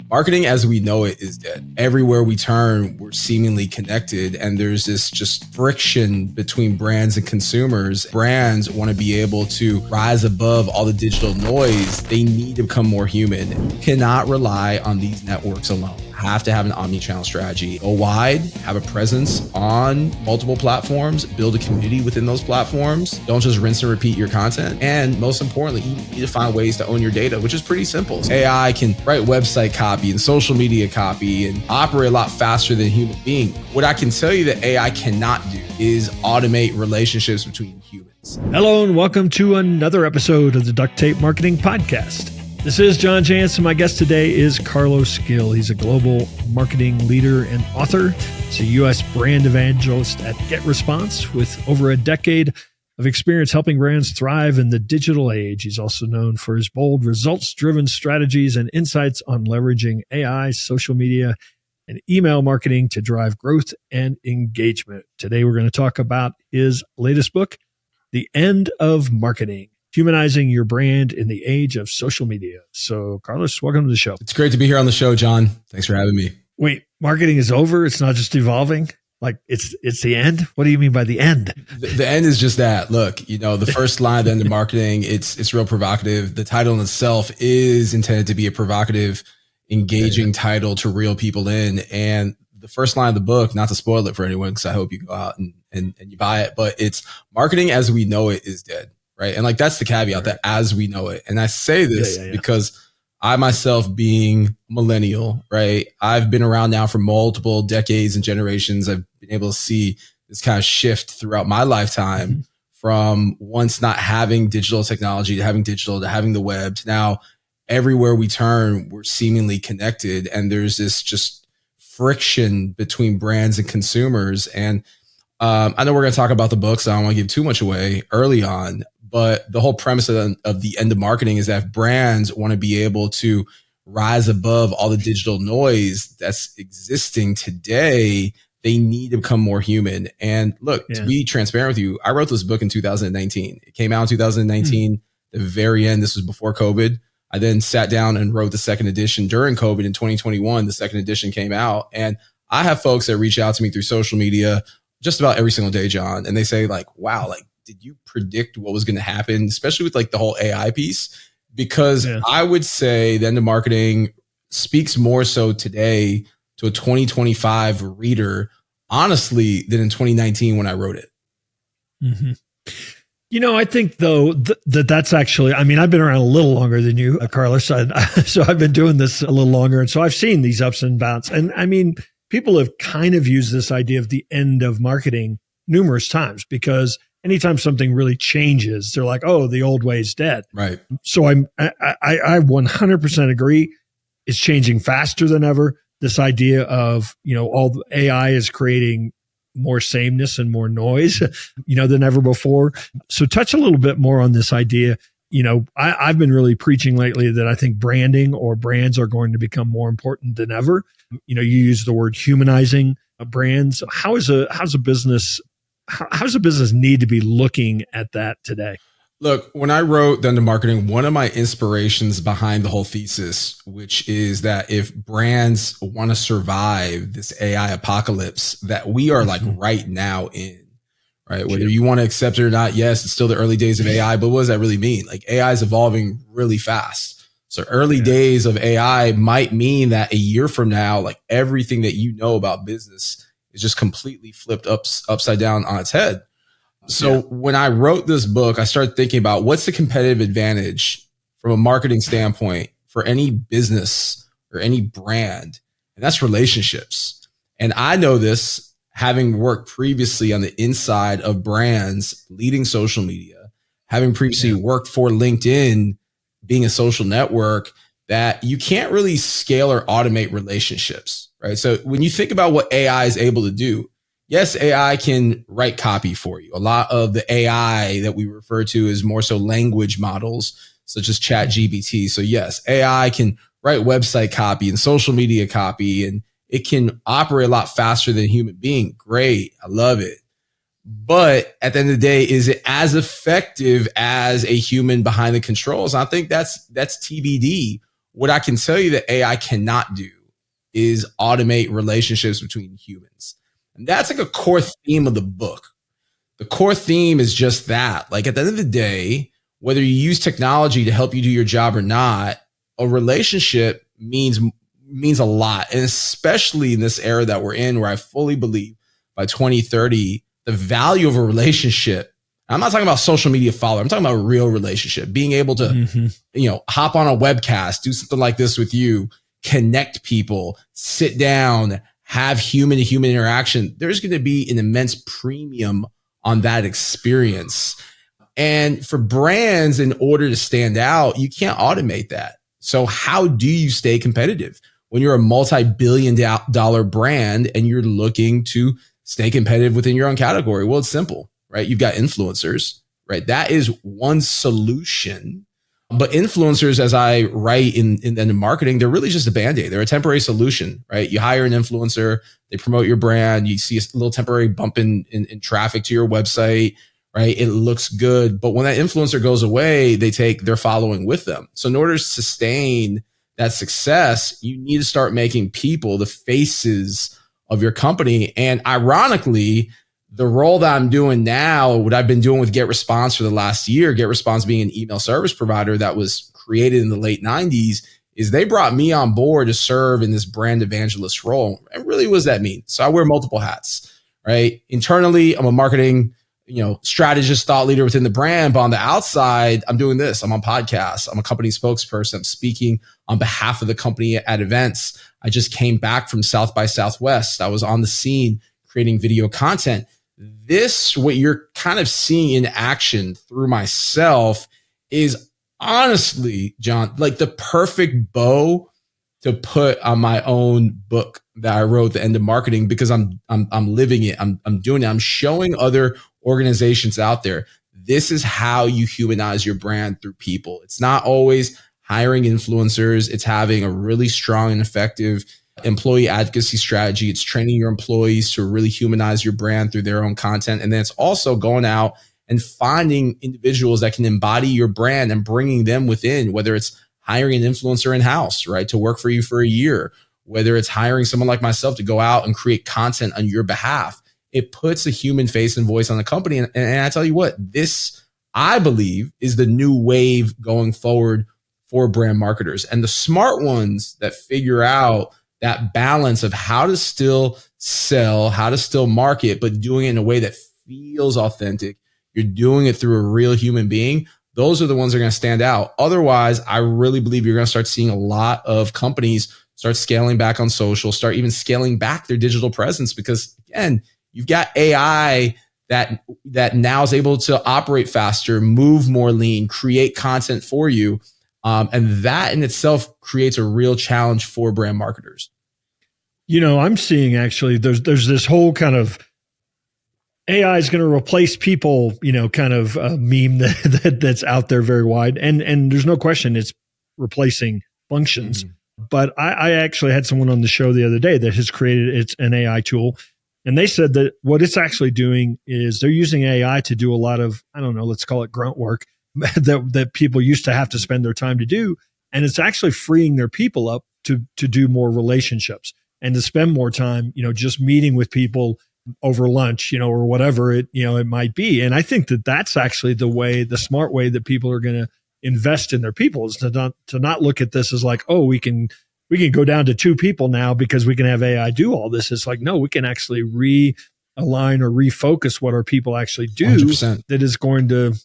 Marketing as we know it is dead. Everywhere we turn, we're seemingly connected, and there's this just friction between brands and consumers. Brands want to be able to rise above all the digital noise. They need to become more human. You cannot rely on these networks alone. Have to have an omni-channel strategy. Go wide, have a presence on multiple platforms, build a community within those platforms. Don't just rinse and repeat your content. And most importantly, you need to find ways to own your data, which is pretty simple. AI can write website copy and social media copy and operate a lot faster than a human being. What I can tell you that AI cannot do is automate relationships between humans. Hello and welcome to another episode of the Duct Tape Marketing Podcast. This is John Jansen. My guest today is Carlos Gil. He's a global marketing leader and author. He's a U.S. brand evangelist at GetResponse with over a decade of experience helping brands thrive in the digital age. He's also known for his bold, results-driven strategies and insights on leveraging AI, social media, and email marketing to drive growth and engagement. Today, we're going to talk about his latest book, The End of Marketing: Humanizing Your Brand in the Age of Social Media. So, Carlos, welcome to the show. It's great to be here on the show, John. Thanks for having me. Wait, marketing is over? It's not just evolving? Like it's the end? What do you mean by the end? The end is just that. Look, the first line, the end of marketing, it's real provocative. The title in itself is intended to be a provocative, engaging title to reel people in. And the first line of the book, not to spoil it for anyone, because I hope you go out and you buy it, but it's marketing as we know it is dead. Right. And that's the caveat, that as we know it. And I say this because I myself, being millennial, right, I've been around now for multiple decades and generations. I've been able to see this kind of shift throughout my lifetime from once not having digital technology to having digital to having the web to now everywhere we turn, we're seemingly connected. And there's this just friction between brands and consumers. And I know we're going to talk about the book, so I don't want to give too much away early on. But the whole premise of the end of marketing is that if brands want to be able to rise above all the digital noise that's existing today, they need to become more human. And look, to be transparent with you, I wrote this book in 2019. It came out in 2019, the very end. This was before COVID. I then sat down and wrote the second edition during COVID in 2021. The second edition came out. And I have folks that reach out to me through social media just about every single day, John. And they say wow, did you predict what was going to happen, especially with the whole AI piece? Because I would say the end of marketing speaks more so today to a 2025 reader, honestly, than in 2019 when I wrote it. Mm-hmm. I think though that's actually, I've been around a little longer than you, Carlos. So I've been doing this a little longer. And so I've seen these ups and downs. And people have kind of used this idea of the end of marketing numerous times, because anytime something really changes, they're like, oh, the old way is dead. Right. So I 100% agree. It's changing faster than ever. This idea of, all the AI is creating more sameness and more noise, than ever before. So touch a little bit more on this idea. I've been really preaching lately that I think branding or brands are going to become more important than ever. You use the word humanizing brands. How does a business need to be looking at that today? Look, when I wrote The End of Marketing, one of my inspirations behind the whole thesis, which is that if brands want to survive this AI apocalypse that we are right now in, right? Whether you want to accept it or not, yes, it's still the early days of AI, but what does that really mean? AI is evolving really fast. So early days of AI might mean that a year from now, everything that you know about business is just completely flipped upside down on its head. So when I wrote this book, I started thinking about what's the competitive advantage from a marketing standpoint for any business or any brand, and that's relationships. And I know this, having worked previously on the inside of brands, leading social media, having previously worked for LinkedIn, being a social network, that you can't really scale or automate relationships, right? So when you think about what AI is able to do, yes, AI can write copy for you. A lot of the AI that we refer to is more so language models, such as ChatGPT. So yes, AI can write website copy and social media copy, and it can operate a lot faster than a human being. Great. I love it. But at the end of the day, is it as effective as a human behind the controls? I think that's TBD. What I can tell you that AI cannot do is automate relationships between humans. And that's like a core theme of the book. The core theme is just that. Like at the end of the day, whether you use technology to help you do your job or not, a relationship means a lot. And especially in this era that we're in, where I fully believe by 2030, the value of a relationship, I'm not talking about social media follower, I'm talking about a real relationship, being able to, hop on a webcast, do something like this with you, connect people, sit down, have human to human interaction. There's going to be an immense premium on that experience. And for brands, in order to stand out, you can't automate that. So how do you stay competitive when you're a multi-billion-dollar brand and you're looking to stay competitive within your own category? Well, it's simple, right? You've got influencers, right? That is one solution. But influencers, as I write in the marketing, they're really just a Band-Aid. They're a temporary solution, right? You hire an influencer, they promote your brand, you see a little temporary bump in traffic to your website, right? It looks good. But when that influencer goes away, they take their following with them. So in order to sustain that success, you need to start making people the faces of your company. And ironically, the role that I'm doing now, what I've been doing with GetResponse for the last year, GetResponse being an email service provider that was created in the late 90s, is they brought me on board to serve in this brand evangelist role. And really, what does that mean? So I wear multiple hats, right? Internally, I'm a marketing, strategist, thought leader within the brand. But on the outside, I'm doing this. I'm on podcasts. I'm a company spokesperson. I'm speaking on behalf of the company at events. I just came back from South by Southwest. I was on the scene creating video content. This, what you're kind of seeing in action through myself, is honestly, John, like the perfect bow to put on my own book that I wrote, The End of Marketing, because I'm living it. I'm doing it. I'm showing other organizations out there, this is how you humanize your brand through people. It's not always hiring influencers. It's having a really strong and effective employee advocacy strategy. It's training your employees to really humanize your brand through their own content. And then it's also going out and finding individuals that can embody your brand and bringing them within, whether it's hiring an influencer in-house, right, to work for you for a year, whether it's hiring someone like myself to go out and create content on your behalf. It puts a human face and voice on the company. And I tell you what, this, I believe, is the new wave going forward for brand marketers. And the smart ones that figure out that balance of how to still sell, how to still market, but doing it in a way that feels authentic. You're doing it through a real human being. Those are the ones that are going to stand out. Otherwise, I really believe you're going to start seeing a lot of companies start scaling back on social, start even scaling back their digital presence, because again, you've got AI that now is able to operate faster, move more lean, create content for you. And that in itself creates a real challenge for brand marketers. I'm seeing actually there's this whole kind of AI is going to replace people, kind of meme that's out there very wide. And there's no question it's replacing functions. Mm-hmm. But I actually had someone on the show the other day that has created an AI tool. And they said that what it's actually doing is they're using AI to do a lot of, I don't know, let's call it grunt work that people used to have to spend their time to do. And it's actually freeing their people up to do more relationships and to spend more time, just meeting with people over lunch, or whatever it might be. And I think that that's actually the smart way that people are going to invest in their people, is to not look at this as like, oh, we can go down to 2 people now because we can have AI do all this. It's like, no, we can actually realign or refocus what our people actually do 100%. That is going to,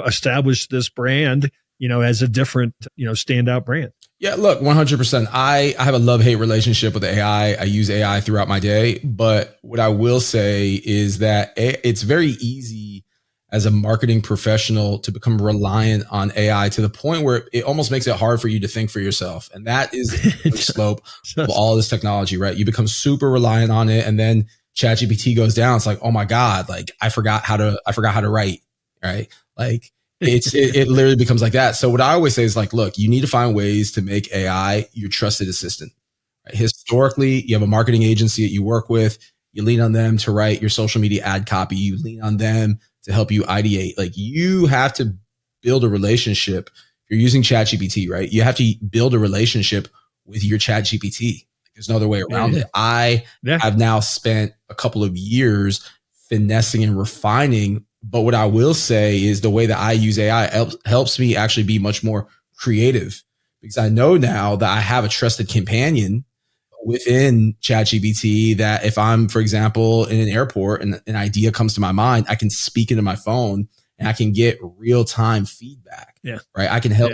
establish this brand, as a different, standout brand. Yeah, look, 100%. I have a love-hate relationship with AI. I use AI throughout my day. But what I will say is that it's very easy as a marketing professional to become reliant on AI to the point where it almost makes it hard for you to think for yourself. And that is the slope of all this technology, right? You become super reliant on it. And then ChatGPT goes down. It's like, oh my God, like I forgot how to write, right? Like it literally becomes like that. So what I always say is like, look, you need to find ways to make AI your trusted assistant. Right? Historically, you have a marketing agency that you work with. You lean on them to write your social media ad copy. You lean on them to help you ideate. Like you have to build a relationship, you're using ChatGPT, right? You have to build a relationship with your ChatGPT. There's no other way around it. I have now spent a couple of years finessing and refining. But what I will say is the way that I use AI helps me actually be much more creative, because I know now that I have a trusted companion within ChatGPT that if I'm, for example, in an airport and an idea comes to my mind, I can speak into my phone and I can get real-time feedback. Right. I can help,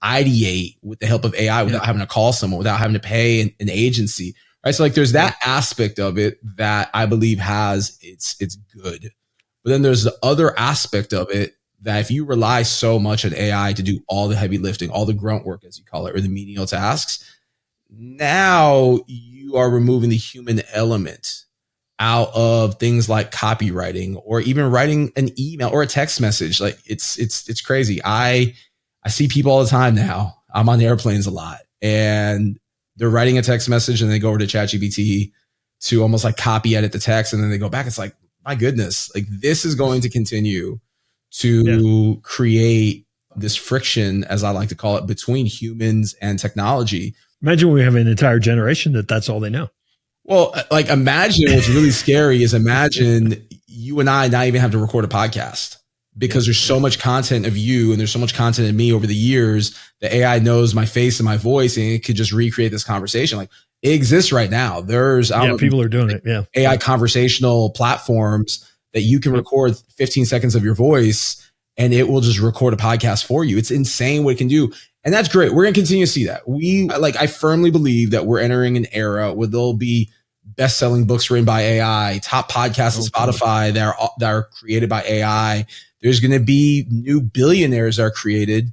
ideate with the help of AI without having to call someone, without having to pay an agency. Right. So like there's that aspect of it that I believe has it's good. But then there's the other aspect of it that if you rely so much on AI to do all the heavy lifting, all the grunt work, as you call it, or the menial tasks, now you are removing the human element out of things like copywriting or even writing an email or a text message. Like it's crazy. I see people all the time now. I'm on airplanes a lot and they're writing a text message and they go over to ChatGPT to almost like copy edit the text. And then they go back. It's like, my goodness, like this is going to continue to create this friction, as I like to call it, between humans and technology. Imagine we have an entire generation that's all they know. Well, like imagine what's really scary is imagine you and I not even have to record a podcast because there's so much content of you and there's so much content of me over the years. The AI knows my face and my voice and it could just recreate this conversation. Like it exists right now. There's people are doing it. AI conversational platforms that you can record 15 seconds of your voice and it will just record a podcast for you. It's insane what it can do. And that's great. We're going to continue to see that. I firmly believe that we're entering an era where there'll be best-selling books written by AI, top podcasts on Spotify that are created by AI. There's going to be new billionaires that are created.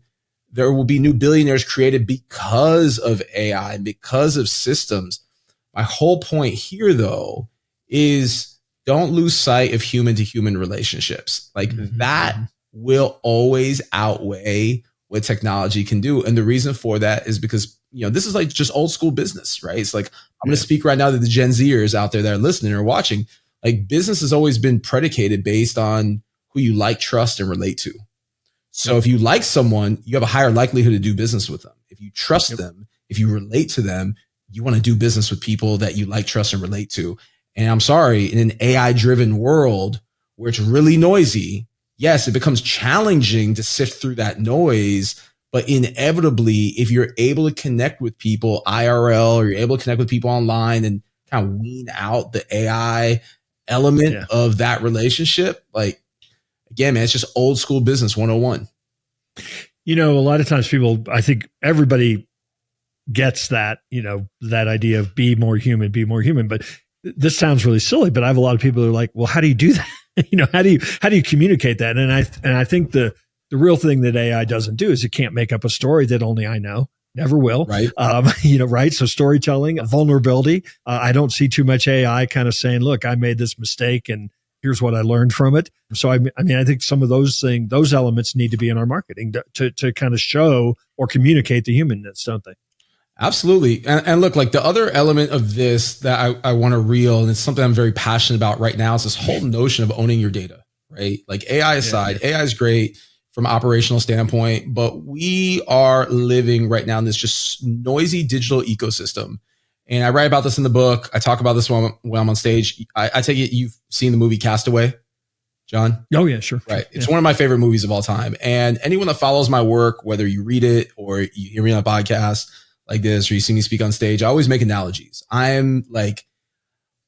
There will be new billionaires created because of AI, because of systems. My whole point here, though, is don't lose sight of human-to-human relationships. Like that will always outweigh what technology can do. And the reason for that is because, this is like just old school business, right? It's like, I'm going to speak right now to the Gen Zers out there that are listening or watching. Like business has always been predicated based on who you like, trust, and relate to. So if you like someone, you have a higher likelihood to do business with them. If you trust them, if you relate to them, you want to do business with people that you like, trust, and relate to. And I'm sorry, in an AI-driven world where it's really noisy, yes, it becomes challenging to sift through that noise. But inevitably, if you're able to connect with people IRL or you're able to connect with people online and kind of wean out the AI element of that relationship, like, again, man, it's just old school business 101. A lot of times people, I think everybody gets that, that idea of be more human. But this sounds really silly, but I have a lot of people who are like, well, how do you do that? How do you communicate that? And I think the real thing that AI doesn't do is it can't make up a story that only I know. Never will. Right. Right. So storytelling, vulnerability. I don't see too much AI kind of saying, look, I made this mistake and here's what I learned from it. So, I think some of those elements need to be in our marketing to kind of show or communicate the humanness, don't they? Absolutely. And look, like the other element of this that I want to reel, and it's something I'm very passionate about right now, is this whole notion of owning your data, right? Like AI aside, AI is great from an operational standpoint, but we are living right now in this just noisy digital ecosystem. And I write about this in the book. I talk about this when I'm on stage. I take it you've seen the movie Castaway, John? Oh, yeah, sure. Right. It's one of my favorite movies of all time. And anyone that follows my work, whether you read it or you hear me on a podcast like this, or you see me speak on stage, I always make analogies. I'm like,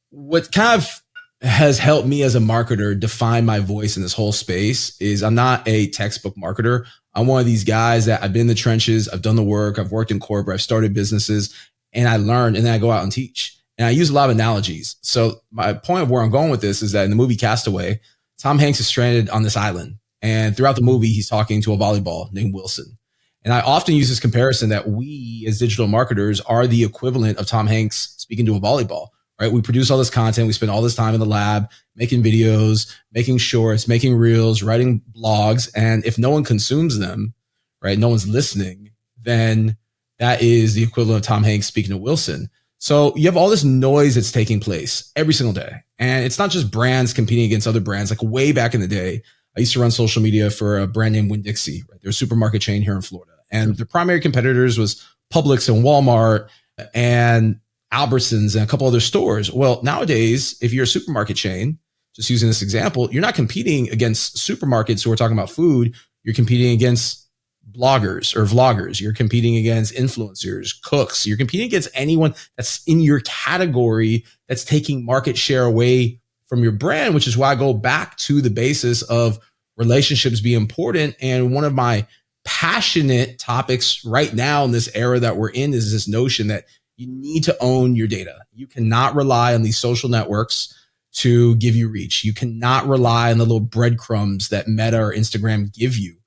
what kind of has helped me as a marketer define my voice in this whole space is I'm not a textbook marketer. I'm one of these guys that I've been in the trenches. I've done the work. I've worked in corporate. I've started businesses and I learned, and then I go out and teach. And I use a lot of analogies. So my point of where I'm going with this is that in the movie Castaway, Tom Hanks is stranded on this island. And throughout the movie, he's talking to a volleyball named Wilson. And I often use this comparison that we as digital marketers are the equivalent of Tom Hanks speaking to a volleyball, right? We produce all this content. We spend all this time in the lab, making videos, making shorts, making reels, writing blogs. And if no one consumes them, right, no one's listening, then that is the equivalent of Tom Hanks speaking to Wilson. So you have all this noise that's taking place every single day. And it's not just brands competing against other brands. Like way back in the day, I used to run social media for a brand named Winn-Dixie, right? They're a supermarket chain here in Florida. And the primary competitors was Publix and Walmart and Albertsons and a couple other stores. Well, nowadays, if you're a supermarket chain, just using this example, you're not competing against supermarkets who are talking about food. You're competing against bloggers or vloggers. You're competing against influencers, cooks. You're competing against anyone that's in your category that's taking market share away from your brand, which is why I go back to the basis of relationships being important. And one of my passionate topics right now in this era that we're in is this notion that you need to own your data. You cannot rely on these social networks to give you reach. You cannot rely on the little breadcrumbs that Meta or Instagram give you.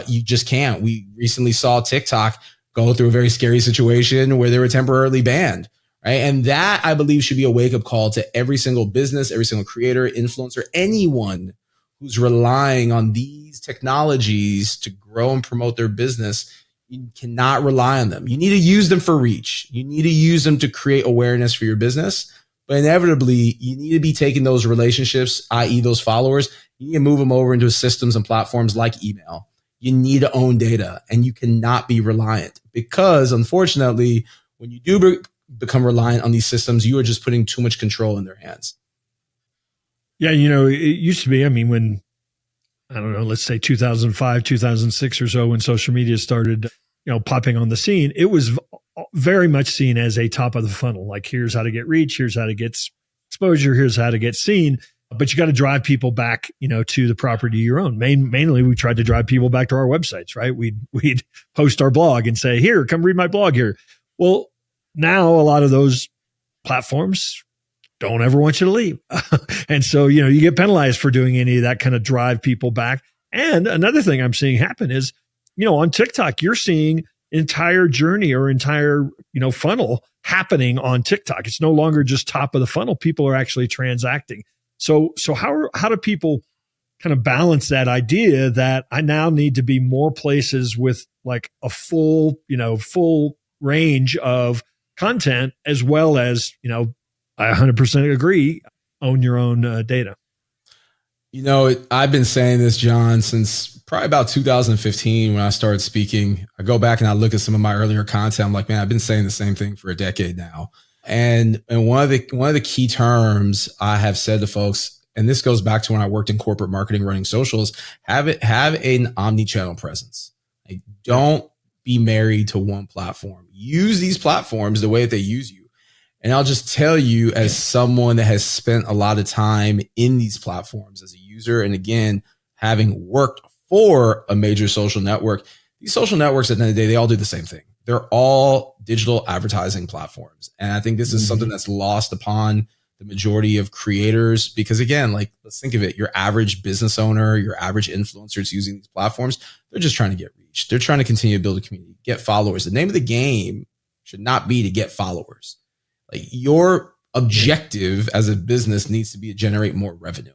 You just can't. We recently saw TikTok go through a very scary situation where they were temporarily banned, right? And that, I believe, should be a wake-up call to every single business, every single creator, influencer, anyone who's relying on these technologies to grow and promote their business. You cannot rely on them. You need to use them for reach. You need to use them to create awareness for your business. But inevitably, you need to be taking those relationships, i.e. those followers, you need to move them over into systems and platforms like email. You need to own data, and you cannot be reliant, because unfortunately, when you do become reliant on these systems, you are just putting too much control in their hands. Yeah, it used to be, when, I don't know, let's say 2005, 2006 or so, when social media started, popping on the scene, it was very much seen as a top of the funnel. Like, here's how to get reach, here's how to get exposure, here's how to get seen. But you got to drive people back, to the property you own. Mainly, we tried to drive people back to our websites, right? We'd post our blog and say, here, come read my blog here. Well, now a lot of those platforms don't ever want you to leave. And so, you get penalized for doing any of that kind of drive people back. And another thing I'm seeing happen is, on TikTok, you're seeing entire journey or entire, funnel happening on TikTok. It's no longer just top of the funnel. People are actually transacting. So how do people kind of balance that idea that I now need to be more places with like a full range of content, as well as, I 100% agree, own your own data. I've been saying this, John, since probably about 2015 when I started speaking. I go back and I look at some of my earlier content. I'm like, man, I've been saying the same thing for a decade now. And one of the key terms I have said to folks, and this goes back to when I worked in corporate marketing running socials, have an omni-channel presence. Like, don't be married to one platform. Use these platforms the way that they use you. And I'll just tell you, as someone that has spent a lot of time in these platforms as a user, and again, having worked for a major social network, these social networks at the end of the day, they all do the same thing. They're all digital advertising platforms. And I think this is something that's lost upon the majority of creators, because again, like, let's think of it. Your average business owner, your average influencer is using these platforms. They're just trying to get reach. They're trying to continue to build a community, get followers. The name of the game should not be to get followers. Like, your objective as a business needs to be to generate more revenue,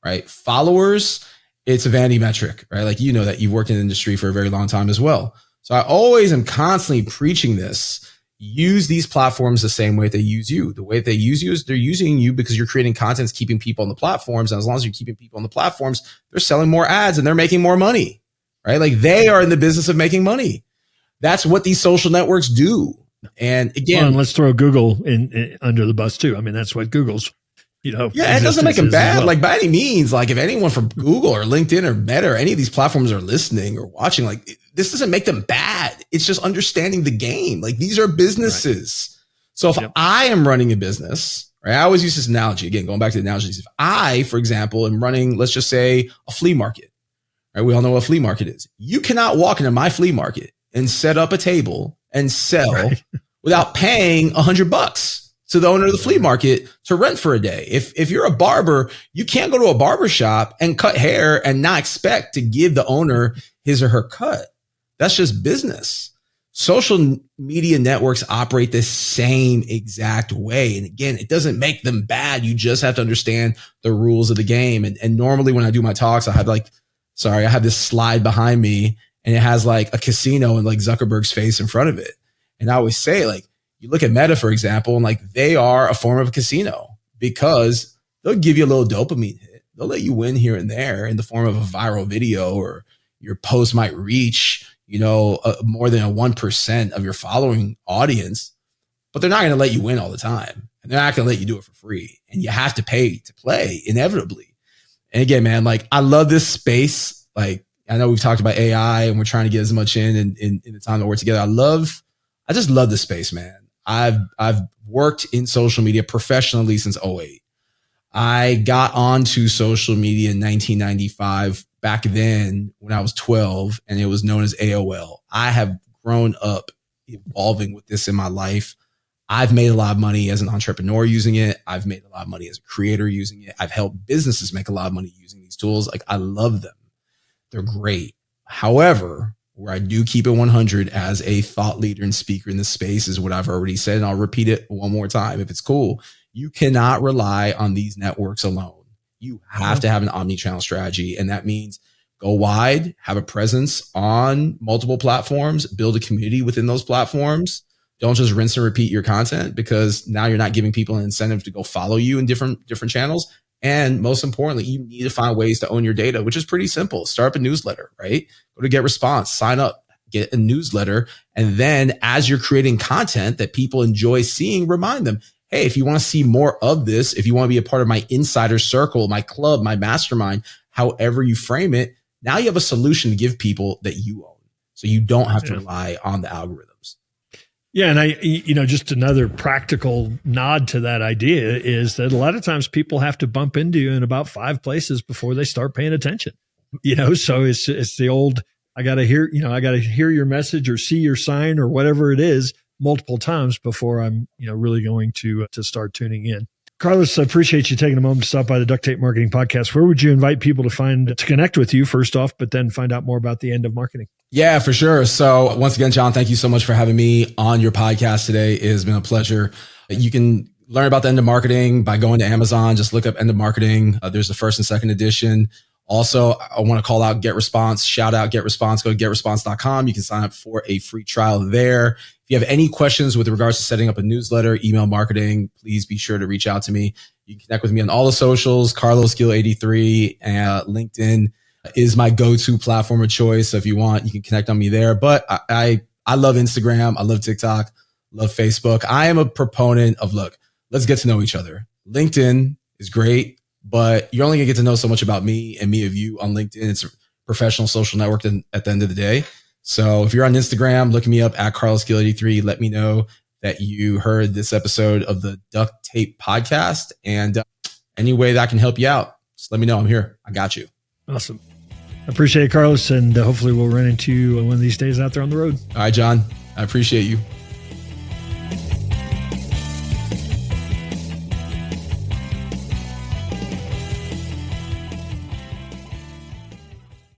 right? Followers, it's a vanity metric, right? Like, that you've worked in the industry for a very long time as well. So I always am constantly preaching this. Use these platforms the same way they use you. The way they use you is they're using you because you're creating content that's keeping people on the platforms. And as long as you're keeping people on the platforms, they're selling more ads and they're making more money, right? Like, they are in the business of making money. That's what these social networks do. And again, and let's throw Google in under the bus too. That's what Google's, it doesn't make them bad. Well, like, by any means, like, if anyone from Google or LinkedIn or Meta or any of these platforms are listening or watching, like, this doesn't make them bad. It's just understanding the game. Like, these are businesses. Right. So if I am running a business, right, I always use this analogy, again, going back to the analogies. If I, for example, am running, let's just say, a flea market, right? We all know what a flea market is. You cannot walk into my flea market and set up a table and sell without paying $100 to the owner of the flea market to rent for a day. If you're a barber, you can't go to a barber shop and cut hair and not expect to give the owner his or her cut. That's just business. Social media networks operate the same exact way. And again, it doesn't make them bad. You just have to understand the rules of the game. And normally when I do my talks, I have this slide behind me, and it has like a casino and like Zuckerberg's face in front of it. And I always say, like, you look at Meta, for example, and like, they are a form of a casino because they'll give you a little dopamine hit. They'll let you win here and there in the form of a viral video, or your post might reach, more than a 1% of your following audience, but they're not going to let you win all the time. And they're not going to let you do it for free. And you have to pay to play inevitably. And again, man, like I love this space. Like I know we've talked about AI and we're trying to get as much in the time that we're together. I just love this space, man. I've worked in social media professionally since 2008. I got onto social media in 1995 back then when I was 12 and it was known as AOL. I have grown up evolving with this in my life. I've made a lot of money as an entrepreneur using it. I've made a lot of money as a creator using it. I've helped businesses make a lot of money using these tools. Like I love them. They're great. However, where I do keep it 100 as a thought leader and speaker in this space is what I've already said. And I'll repeat it one more time if it's cool. You cannot rely on these networks alone. You have to have an omni-channel strategy. And that means go wide, have a presence on multiple platforms, build a community within those platforms. Don't just rinse and repeat your content because now you're not giving people an incentive to go follow you in different channels. And most importantly, you need to find ways to own your data, which is pretty simple. Start up a newsletter, right? Go to GetResponse, sign up, get a newsletter. And then as you're creating content that people enjoy seeing, remind them, hey, if you want to see more of this, if you want to be a part of my insider circle, my club, my mastermind, however you frame it, now you have a solution to give people that you own. So you don't have to rely on the algorithms. Yeah. And just another practical nod to that idea is that a lot of times people have to bump into you in about 5 places before they start paying attention, so it's the old, I got to hear your message or see your sign or whatever it is multiple times before I'm, really going to start tuning in. Carlos, I appreciate you taking a moment to stop by the Duct Tape Marketing Podcast. Where would you invite people to connect with you first off, but then find out more about the end of marketing? Yeah, for sure. So once again, John, thank you so much for having me on your podcast today. It has been a pleasure. You can learn about the End of Marketing by going to Amazon. Just look up End of Marketing. There's the first and second edition. Also, I want to call out GetResponse. Shout out GetResponse. Go to getresponse.com. You can sign up for a free trial there. If you have any questions with regards to setting up a newsletter, email marketing, please be sure to reach out to me. You can connect with me on all the socials, Carlos Gil 83, LinkedIn is my go-to platform of choice. So if you want, you can connect on me there. But I love Instagram. I love TikTok, love Facebook. I am a proponent of, let's get to know each other. LinkedIn is great, but you're only gonna get to know so much about me and me of you on LinkedIn. It's a professional social network at the end of the day. So if you're on Instagram, look me up at Carlos Gil 83. Let me know that you heard this episode of the Duct Tape Podcast. And any way that I can help you out, just let me know. I'm here. I got you. Awesome. I appreciate it, Carlos. And hopefully we'll run into you one of these days out there on the road. All right, John. I appreciate you.